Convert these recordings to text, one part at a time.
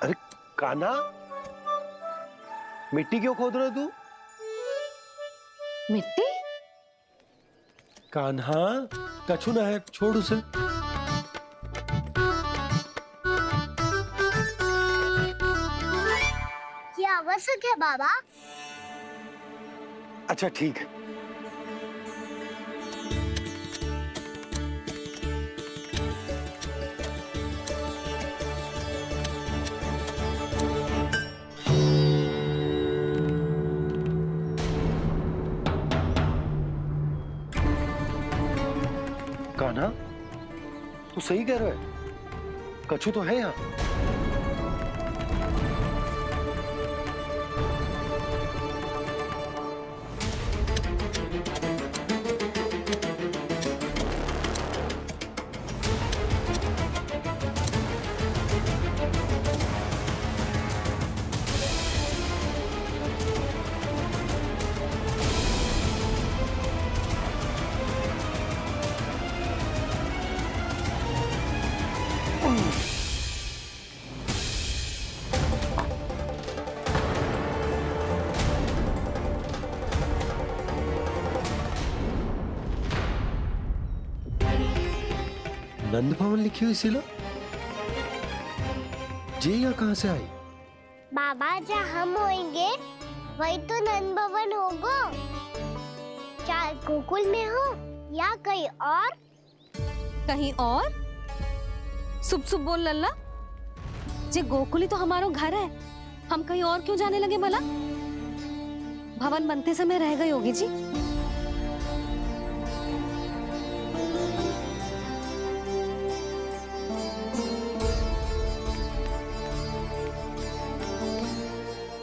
अरे कान्हा, मिट्टी क्यों खोद रहे हो तू? मिट्टी? कान्हा, कछु ना है, छोड़ उसे। ये आवश्यक है बाबा। अच्छा ठीक है। कान्हा, तू सही कह रहा है, कछु तो है यहाँ। नंद भवन लिखी हुई सिला, जी यहाँ कहाँ से आई? बाबा जहाँ हम होंगे वही तो नंद भवन होगा। चाहे गोकुल में हो या कहीं और। कहीं और? सुब सुब बोल लल्ला। जे गोकुली तो हमारा घर है, हम कहीं और क्यों जाने लगे भला? भवन बनते समय रह गई होगी जी।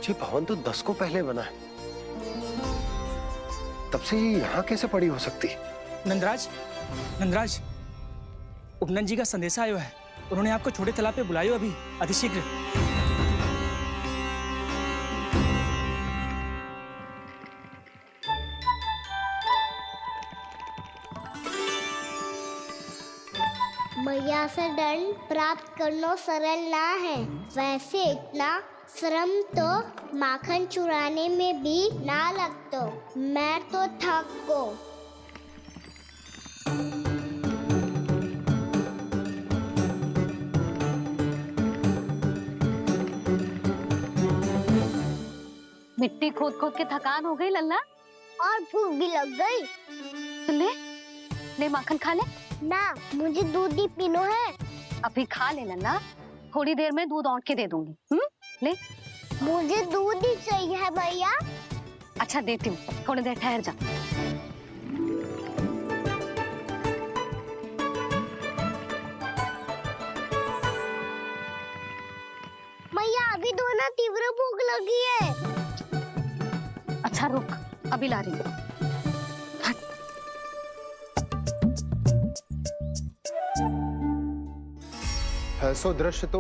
ये भवन तो 10 को पहले बना है, तब से ये यहाँ कैसे पड़ी हो सकती? नंदराज, नंदराज, उपनंद जी का संदेशा आयो है। उन्होंने आपको छोटे तालाब पे बुलायो अभी, अतिशीघ्र। मैया से दंड प्राप्त करना सरल ना है। वैसे इतना श्रम तो माखन चुराने में भी ना लगतो। मैं तो थक गो। मिट्टी खोद खोद के थकान हो गई लल्ला, और भूख भी लग गई। तो ले माखन खा ले। ना, मुझे दूध ही पीनो है। अभी खा ले लल्ला, थोड़ी देर में दूध औंट के दे दूंगी। ले। मुझे दूध ही चाहिए है भैया। अच्छा देती हूँ, थोड़ी देर ठहर जा। भैया अभी तो ना तीव्र भूख लगी है। अच्छा रुक, अभी ला रही हूँ। ऐसा दृश्य तो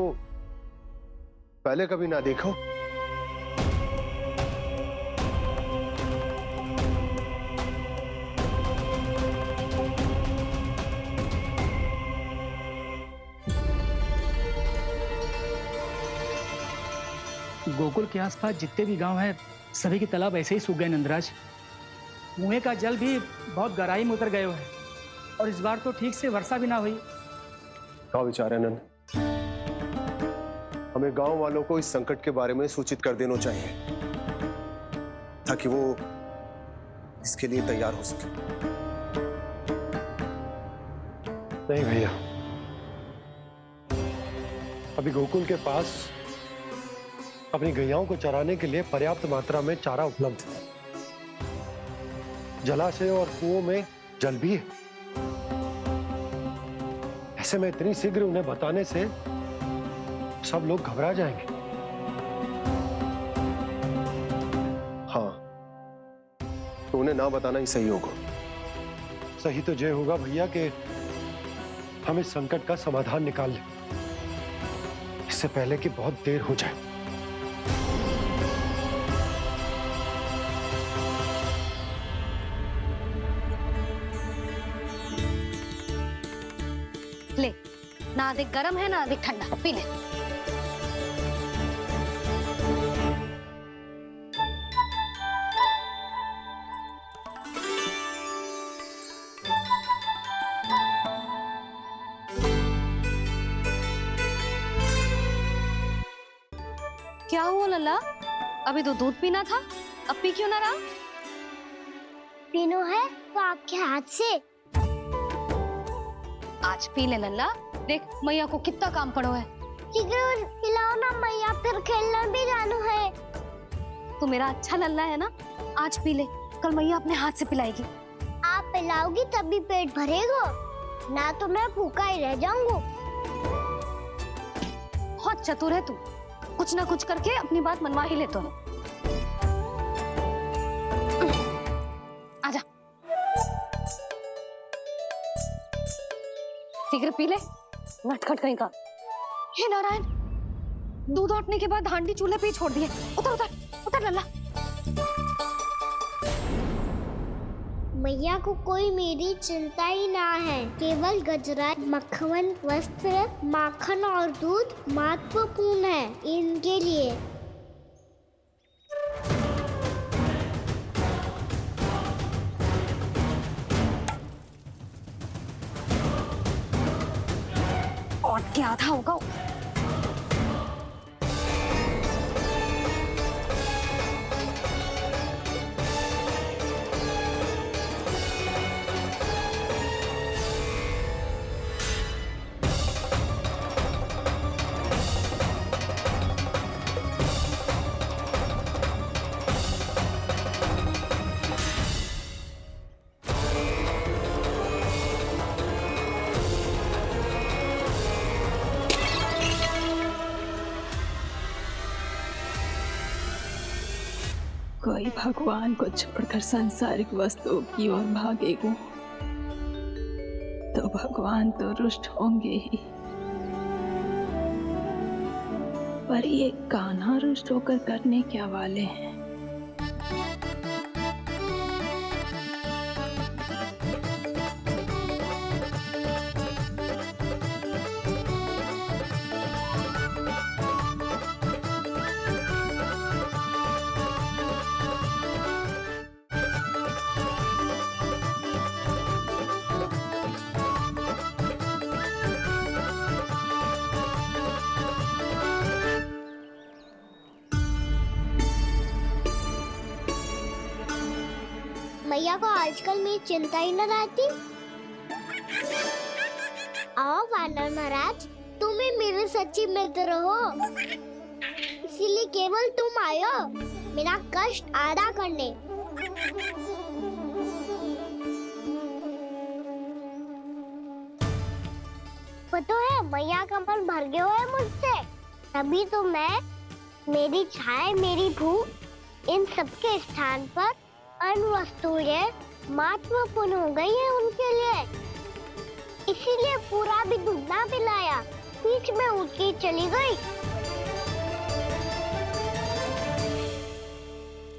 पहले कभी ना देखो। गोकुल के आसपास जितने भी गांव हैं, सभी के तालाब ऐसे ही सूख गए नंदराज। कुएं का जल भी बहुत गहराई में उतर गयो है, और इस बार तो ठीक से वर्षा भी ना हुई। क्या विचार है नंद? हमें गांव वालों को इस संकट के बारे में सूचित कर देना चाहिए, ताकि वो इसके लिए तैयार हो सके। नहीं भैया, अभी गोकुल के पास अपनी गैयाओं को चराने के लिए पर्याप्त मात्रा में चारा उपलब्ध है। जलाशय और कुओं में जल भी है। ऐसे में इतनी शीघ्र उन्हें बताने से सब लोग घबरा जाएंगे। हाँ, तो उन्हें ना बताना ही सही होगा। सही तो ये होगा भैया कि हम इस संकट का समाधान निकाल लें, इससे पहले कि बहुत देर हो जाए। ले, ना अधिक गर्म है ना अधिक ठंडा, पी ले। क्या हुआ लल्ला? अभी तो दूध पीना था, अब पी क्यों ना रहा? पीनो है तो आपके हाथ से। आज पी ले लल्ला, देख मैया को कितना काम पड़ो है। शीघ्र खिलाओ ना मैया, फिर खेलने भी जाना है। तू मेरा अच्छा लल्ला है ना, आज पी ले, कल मैया अपने हाथ से पिलाएगी। आप पिलाओगी तभी पेट भरेगा, ना तो मैं भूखा ही रह जाऊंगा। बहुत चतुर है तू, कुछ ना कुछ करके अपनी बात मनवा ही लेता है। आजा, शीघ्र पी ले, नटखट कहीं का। हे नारायण, दूध औटने के बाद हांडी चूल्हे पे ही छोड़ दिए। उतर उतर उतर लल्ला। मैया को कोई मेरी चिंता ही ना है, केवल गजरा, मक्खन, वस्त्र, माखन और दूध महत्वपूर्ण है इनके लिए। और क्या था होगा? कोई भगवान को छोड़कर सांसारिक वस्तुओं की ओर भागेगा तो भगवान तो रुष्ट होंगे ही, पर ये कान्हा रुष्ट होकर करने क्या वाले हैं? मैया को आजकल मेरी चिंता ही न रहती। आओ वानर महाराज, तुम ही मेरे सच्ची मित्र हो, इसीलिए केवल तुम आयो मेरा कष्ट आधा करने। पता है मैया का मन भर गया है मुझसे, तभी तो मैं, मेरी छाया, मेरी भूख, इन सबके स्थान पर अन्य वस्तुएं महत्वपूर्ण हो गई है उनके लिए, इसीलिए पूरा भी दूध ना पिलाया, बीच में उठ के चली गई।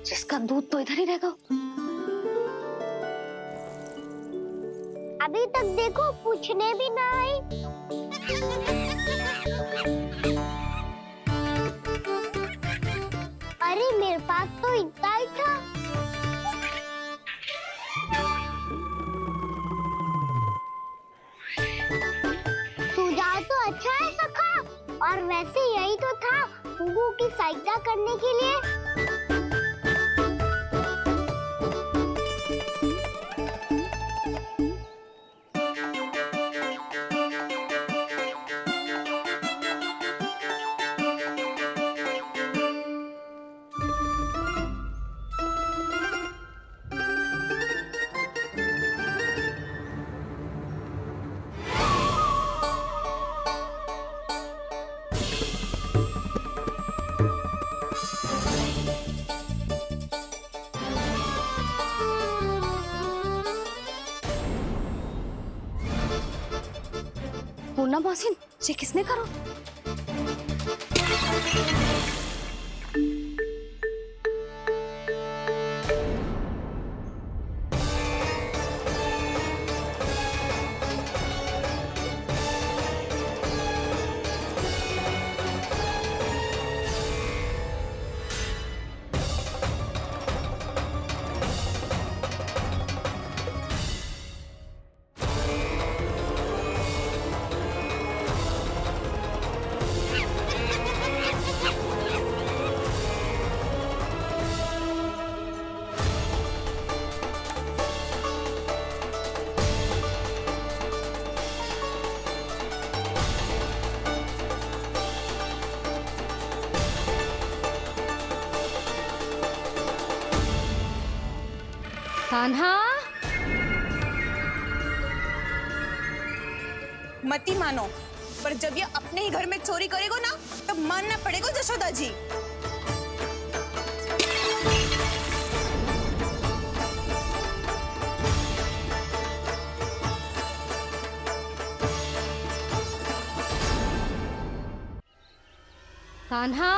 जिसका दूध तो इधर ही रहेगा। अभी तक देखो पूछने भी ना आई। अरे मेरे पास तो इतना ही था। सुझाव तो अच्छा है सखा, और वैसे यही तो था गुगु की सहायता करने के लिए। पूर्णा मौसी, ये किसने करो? कान्हा, मत ही मानो, पर जब ये अपने ही घर में चोरी करेगा ना, तब मानना पड़ेगा जशोदा जी। कान्हा,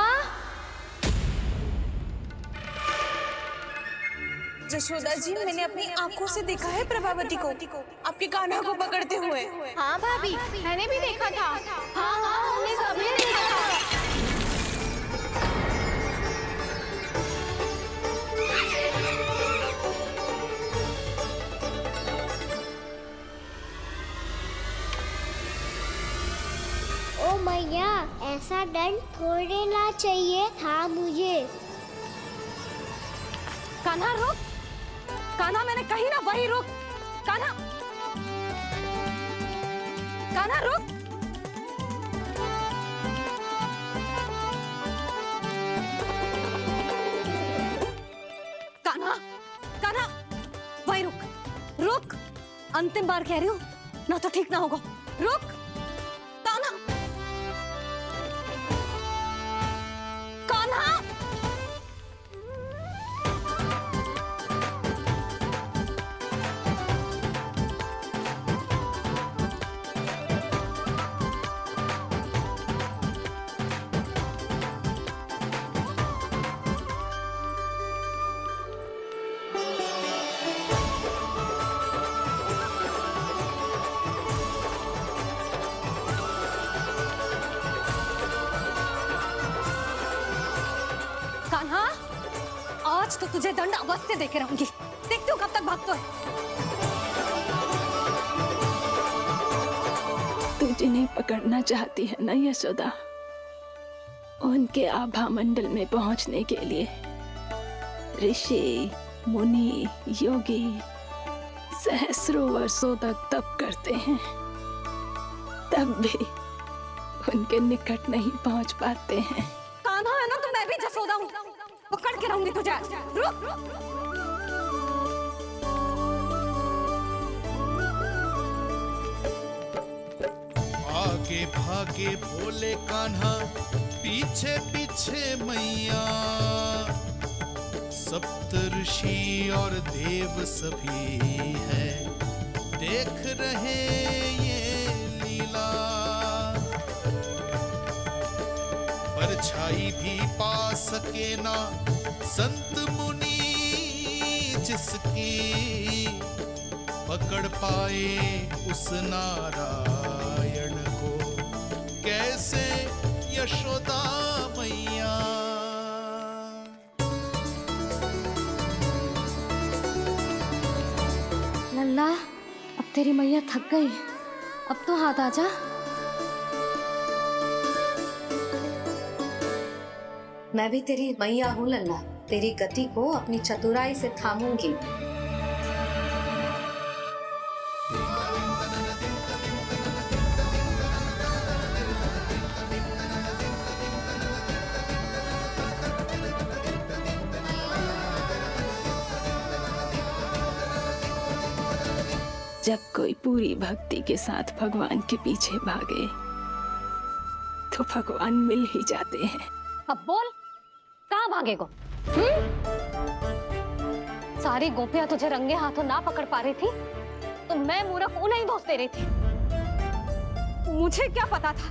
जशोदा जी, मैंने अपनी आंखों से देखा है प्रभावती को आपके कान्हा को पकड़ते हुए। हाँ भाभी, मैंने भी देखा था। हाँ हाँ, हमने सबने देखा था। ओ मैया, ऐसा दंड थोड़े ना चाहिए था मुझे। कान्हा रुक, कान्हा मैंने कही ना वही रुक, कान्हा, कान्हा रुक। कान्हा, कान्हा, वही रुक, रुक, अंतिम बार कह रही हूँ, ना तो ठीक ना होगा, रुक, कान्हा, कान्हा। कान्हा, आज तो तुझे दंड अवश्य देके रहूंगी। देखती हूँ कब तक भागता है। तू जिन्हें पकड़ना चाहती है ना यशोदा, उनके आभा मंडल में पहुंचने के लिए ऋषि, मुनि, योगी सहस्रों वर्षों तक तप करते हैं, तब भी उनके निकट नहीं पहुंच पाते हैं। कान्हा है ना, तो मैं भी जसोदा हूँ, पकड़ के रहूंगी तुझे। रुक, आगे भागे भोले कान्हा, पीछे पीछे मैया, सप्त ऋषि और देव सभी हैं, देख रहे ये लीला। परछाई भी पा सके ना संत मुनि जिसकी, पकड़ पाए उस नारायण को कैसे यशोदा मैया। लल्ला, अब तेरी मैया थक गई, अब तो हाथ आजा। मैं भी तेरी मैया हूँ लल्ला, तेरी गति को अपनी चतुराई से थामूंगी। जब कोई पूरी भक्ति के साथ भगवान के पीछे भागे तो भगवान मिल ही जाते हैं। अब बोल, कहाँ भागेगो? सारी गोपियां तुझे रंगे हाथों ना पकड़ पा रही थी, तो मैं मूर्ख उन्हें ही दोष दे रही थी। मुझे क्या पता था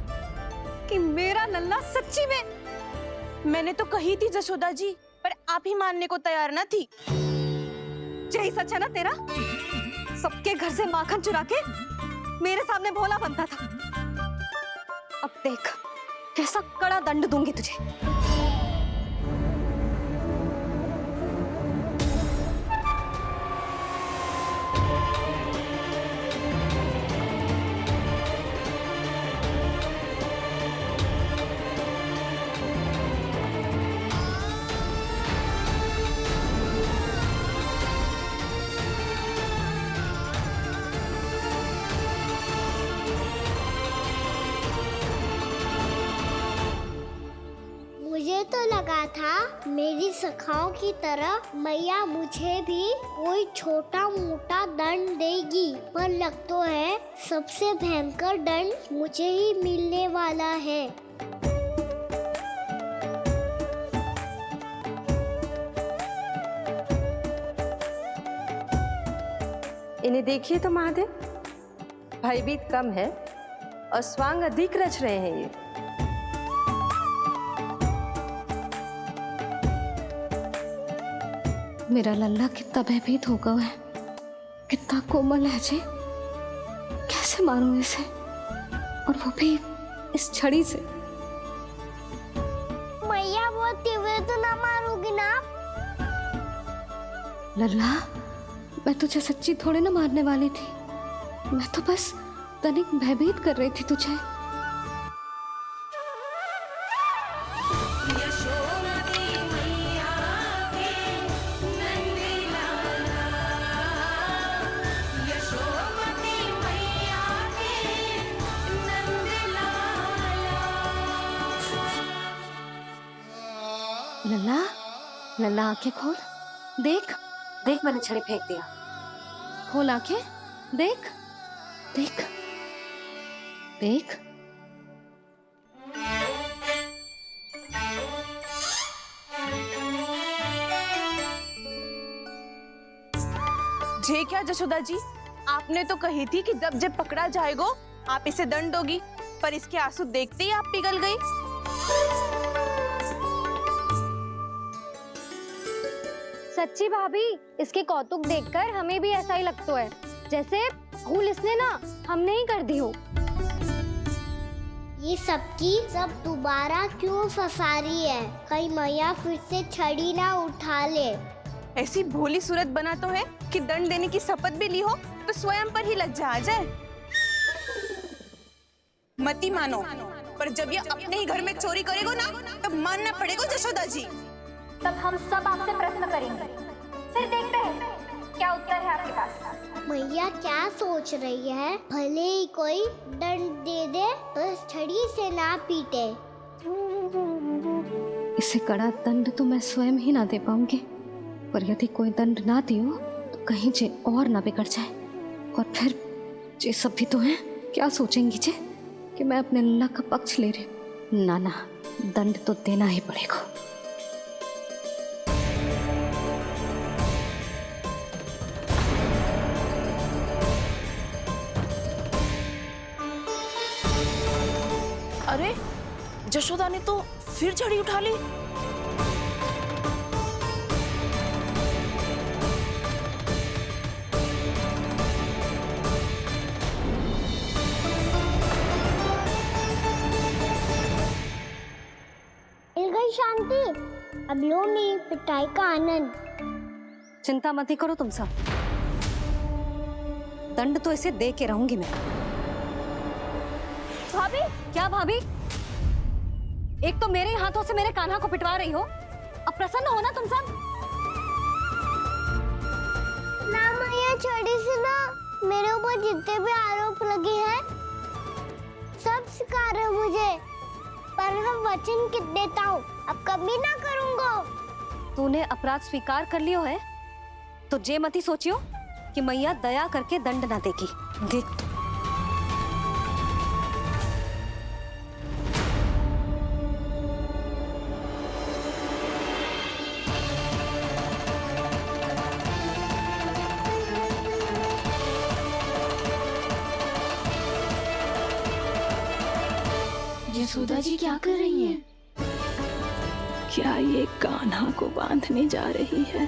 कि मेरा लल्ला सच्ची में। मैंने तो कही थी जशोदा जी, पर आप ही मानने को तैयार ना थी। यही सच है ना तेरा? सबके घर से माखन चुरा के मेरे सामने भोला बनता था। अब देख कैसा कड़ा दंड दूंगी तुझे। मुझे तो लगा था मेरी सखाओं की तरह मैया मुझे भी कोई छोटा मोटा दंड देगी, पर लग तो है सबसे भयंकर दंड मुझे ही मिलने वाला है। इन्हें देखिए तो महादेव, भयभीत कम है और स्वांग अधिक रच रहे हैं ये। मेरा लल्ला कितना भयभीत होगा है, कितना कोमल है जी। कैसे मारूं इसे, और वो भी इस छड़ी से। मैया बहुत तीव्र तो ना मारोगी ना? लल्ला, मैं तुझे सच्ची थोड़ी ना मारने वाली थी, मैं तो बस तनिक भयभीत कर रही थी तुझे। लल्ला, लल्ला आंखें खोल, देख देख, मैंने छड़ी फेंक दिया। खोल आंखें, देख देख देख। जे क्या जशोदा जी, आपने तो कही थी कि जब पकड़ा जाएगा आप इसे दंड दोगी, पर इसके आंसू देखते ही आप पिघल गई। सच्ची भाभी, इसके कौतुक देखकर हमें भी ऐसा ही लगता है जैसे भूल इसने ना हमने ही कर दी हो। ये सबकी सब दोबारा क्यों फंसा रही है? कहीं मैया फिर से छड़ी ना उठा ले। ऐसी भोली सूरत बना तो है कि दंड देने की शपथ भी ली हो तो स्वयं पर ही लज्जा आ जाए। मती मानो, पर जब ये अपने ही घर में चोरी करेगा ना, तब मानना पड़ेगा जशोदा जी। तब हम सब आपसे प्रश्न करेंगे, फिर देखते हैं क्या उत्तर है आपके पास। मैया क्या सोच रही है? भले ही कोई दंड दे दे तो इस छड़ी से ना पीटे। इसे कड़ा दंड तो मैं स्वयं ही ना दे पाऊंगी, पर यदि कोई दंड ना दियो तो कहीं जे और ना बिगड़ जाए, और फिर जे सब भी तो हैं, क्या सोचेंगी जे कि मैं अपने लल्ला का पक्ष ले रही। ना ना, दंड तो देना ही पड़ेगा। अरे, जशोदा ने तो फिर छड़ी उठा ली। मिल गई शांति, अब लो नहीं पिटाई का आनंद। चिंता मत ही करो तुम सब, दंड तो इसे दे के रहूंगी मैं। भाभी, क्या भाभी? एक तो मेरे हाथों से मेरे कान्हा को पिटवा रही हो, अब प्रसन्न हो ना तुम सब? ना मैया, छड़ी से ना मेरे ऊपर जितने भी आरोप लगे हैं सब स्वीकार है मुझे, पर हम वचन कित देता हूँ, अब कभी ना करूँगा। तूने अपराध स्वीकार कर लियो है तो जे मती सोचियो कि मैया दया करके दंड ना देगी। देख, यशोदा जी क्या कर रही हैं? क्या ये कान्हा को बांधने जा रही है?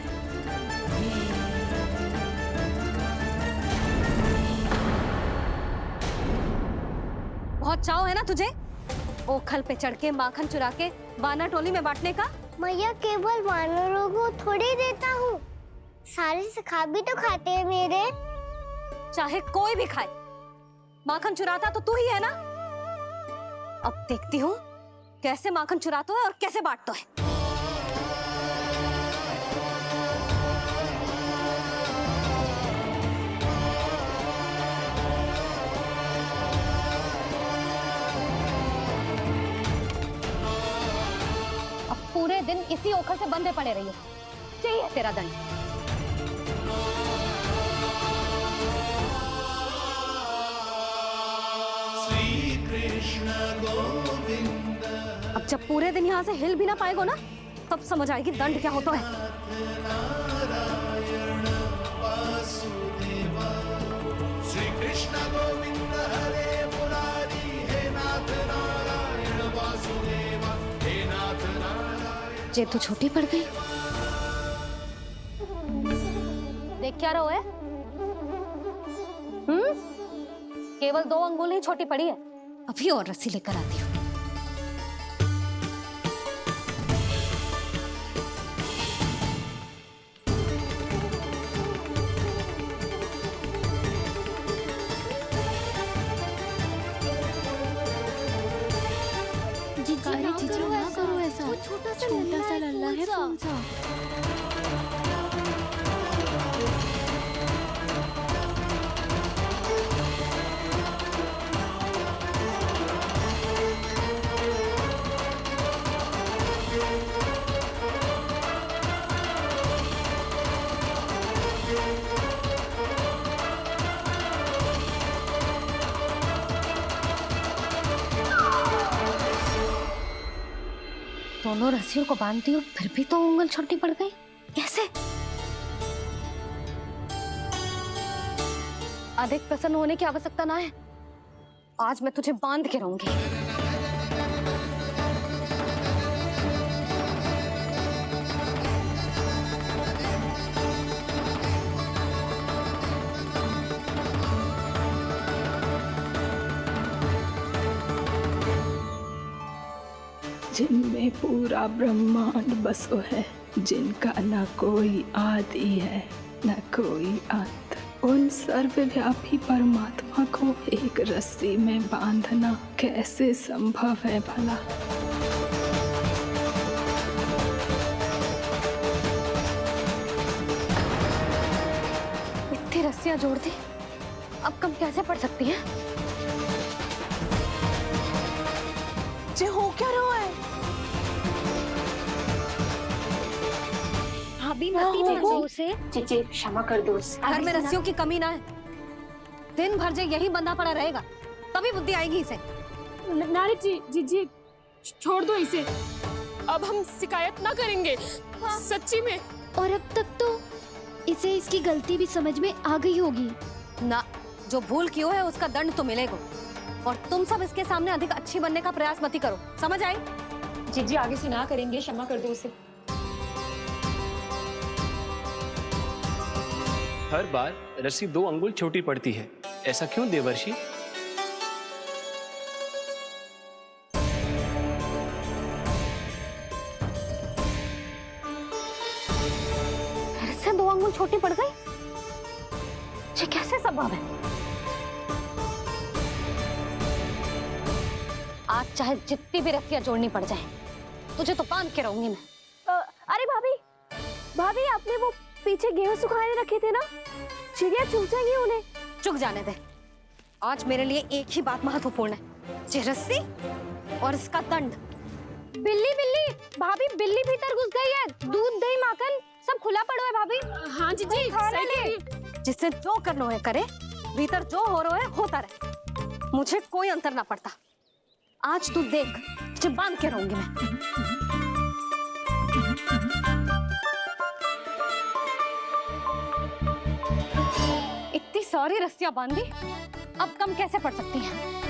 बहुत चाव है ना तुझे ओखल पे चढ़ के माखन चुरा के वानर टोली में बांटने का? मैया, केवल वानरों को थोड़ी देता हूँ, सारे सखा भी तो खाते हैं मेरे। चाहे कोई भी खाए, माखन चुराता तो तू ही है ना। अब देखती हूँ कैसे माखन चुराता है और कैसे बांटता है। अब पूरे दिन इसी ओखर से बंधे पड़े रहिए। चाहिए तेरा दंड। श्री कृष्ण गोविंद अब जब पूरे दिन यहाँ से हिल भी ना पाएगो ना, तब समझ आएगी दंड क्या होता है। नारायण वासुदेव श्री कृष्ण गोविंद हरे मुरारी हे नाथ नारायण वासुदेव हे नाथ नारायण। जे तो छोटी पड़ गई। देख क्या रहो है? केवल 2 अंगुल ही छोटी पड़ी है। अभी और रस्सी लेकर आती हूँ। ना करो ऐसा। छोटा सा लल्ला है कौन सा? दोनों रस्सियों को बांधती हूँ, फिर भी तो उंगल छोटी पड़ गई। कैसे? अधिक प्रसन्न होने की आवश्यकता ना है। आज मैं तुझे बांध के रहूंगी। जिनमें पूरा ब्रह्मांड बसो है, जिनका न कोई आदि है न कोई अंत, उन सर्वव्यापी परमात्मा को एक रस्सी में बांधना कैसे संभव है भला? इतनी रस्सियां जोड़ दी, अब कम कैसे पड़ सकती हैं? जे हो क्या रहा है? भाभी मत दो उसे। चीची क्षमा कर दो उसे। घर में रस्सियों की कमी ना है। दिन भर जो यही बंधा पड़ा रहेगा, तभी बुद्धि आएगी इसे। नारी जी छोड़ दो इसे। अब हम शिकायत ना करेंगे। सच्ची में। और अब तक तो इसे इसकी गलती भी समझ में आ गई होगी ना। जो भूल की है उसका दंड तो मिलेगा। और तुम सब इसके सामने अधिक अच्छी बनने का प्रयास मत ही करो, समझ आई? जी आगे से ना करेंगे, क्षमा कर दो उसे। हर बार रस्सी 2 अंगुल छोटी पड़ती है, ऐसा क्यों देवर्षि? फिर से 2 अंगुल छोटी पड़ गई? ये कैसे संभव है? आज चाहे जितनी भी रस्सियां जोड़नी पड़ जाए, तुझे तो बांध के रहूंगी मैं। अरे भाभी आपने वो पीछे गेहूं सुखाने रखे थे ना, चिड़िया चुग जाएंगी उन्हें। चुक जाने दे। आज मेरे लिए एक ही बात महत्वपूर्ण है, ये रस्सी और इसका दंड। बिल्ली भाभी, बिल्ली भीतर घुस गई है। दूध दही माखन सब खुला पड़ो है भाभी। हाँ जी सही कह रही है। जिससे जो करना है करे, भीतर जो हो रहा है होता रहे, मुझे कोई अंतर ना पड़ता। आज तू देख, तुझे बांध के रहूंगी मैं। इतनी सारी रस्सियां बांधी, अब कम कैसे पड़ सकती हैं?